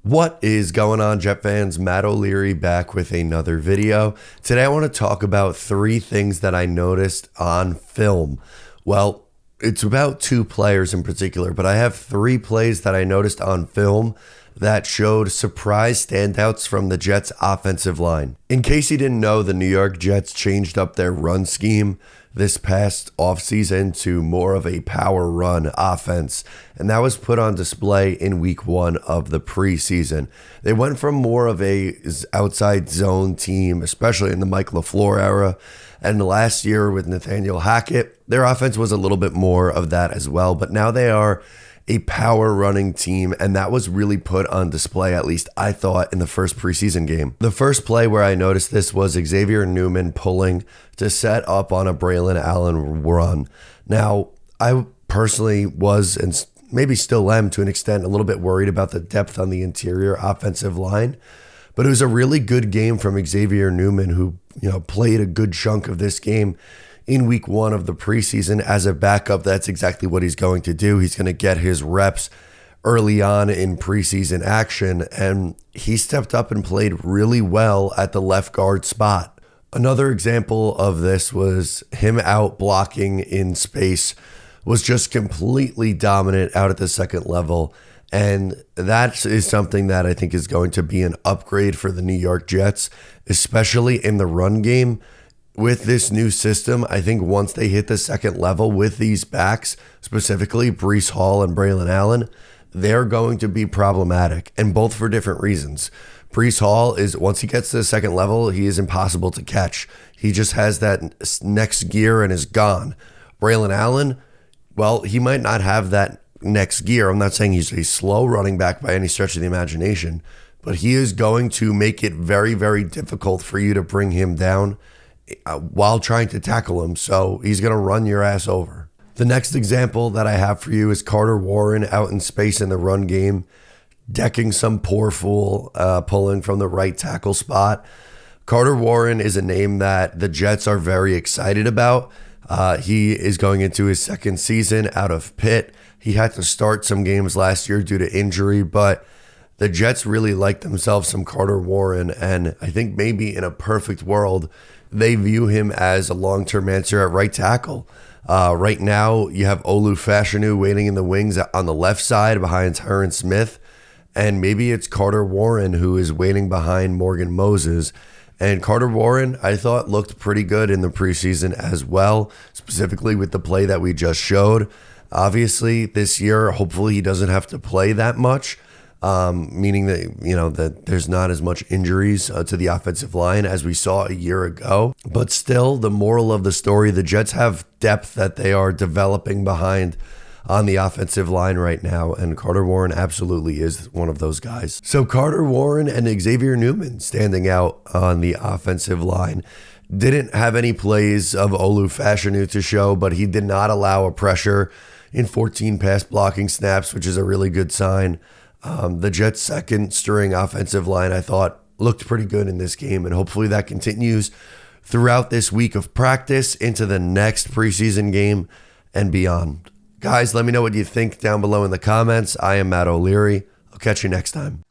What is going on, Jet fans? Matt O'Leary back with another video. Today I want to talk about three things that I noticed on film. Well, it's about two players in particular, but I have three plays that I noticed on film that showed surprise standouts from the Jets offensive line. In case you didn't know, the New York Jets changed up their run scheme this past offseason to more of a power run offense, and that was put on display in week one of the preseason. They went from more of a outside zone team, especially in the Mike LaFleur era, and last year with Nathaniel Hackett, their offense was a little bit more of that as well, but now they are a power running team, and that was really put on display, at least I thought, in the first preseason game. The first play where I noticed this was Xavier Newman pulling to set up on a Braylon Allen run. Now, I personally was, and maybe still am to an extent, a little bit worried about the depth on the interior offensive line, but it was a really good game from Xavier Newman, who played a good chunk of this game in week one of the preseason as a backup. That's exactly what he's going to do. He's going to get his reps early on in preseason action, and he stepped up and played really well at the left guard spot. Another example of this was him out blocking in space, was just completely dominant out at the second level, and that is something that I think is going to be an upgrade for the New York Jets, especially in the run game. With this new system, I think once they hit the second level with these backs, specifically Breece Hall and Braylon Allen, they're going to be problematic, and both for different reasons. Breece Hall is, once he gets to the second level, he is impossible to catch. He just has that next gear and is gone. Braylon Allen, well, he might not have that next gear. I'm not saying he's a slow running back by any stretch of the imagination, but he is going to make it very, very difficult for you to bring him down while trying to tackle him, so he's going to run your ass over. The next example that I have for you is Carter Warren out in space in the run game, decking some poor fool, pulling from the right tackle spot. Carter Warren is a name that the Jets are very excited about. He is going into his second season out of Pitt. He had to start some games last year due to injury, but the Jets really like themselves some Carter Warren, and I think maybe in a perfect world, they view him as a long-term answer at right tackle. Right now, you have Lofi waiting in the wings on the left side behind Tyron Smith, and maybe it's Carter Warren who is waiting behind Morgan Moses. And Carter Warren, I thought, looked pretty good in the preseason as well, specifically with the play that we just showed. Obviously, this year, hopefully he doesn't have to play that much, meaning that, that there's not as much injuries to the offensive line as we saw a year ago. But still, the moral of the story, the Jets have depth that they are developing behind on the offensive line right now, and Carter Warren absolutely is one of those guys. So Carter Warren and Xavier Newman standing out on the offensive line. Didn't have any plays of Lofi to show, but he did not allow a pressure in 14 pass blocking snaps, which is a really good sign. The Jets' second string offensive line, I thought, looked pretty good in this game, and hopefully that continues throughout this week of practice into the next preseason game and beyond. Guys, let me know what you think down below in the comments. I am Matt O'Leary. I'll catch you next time.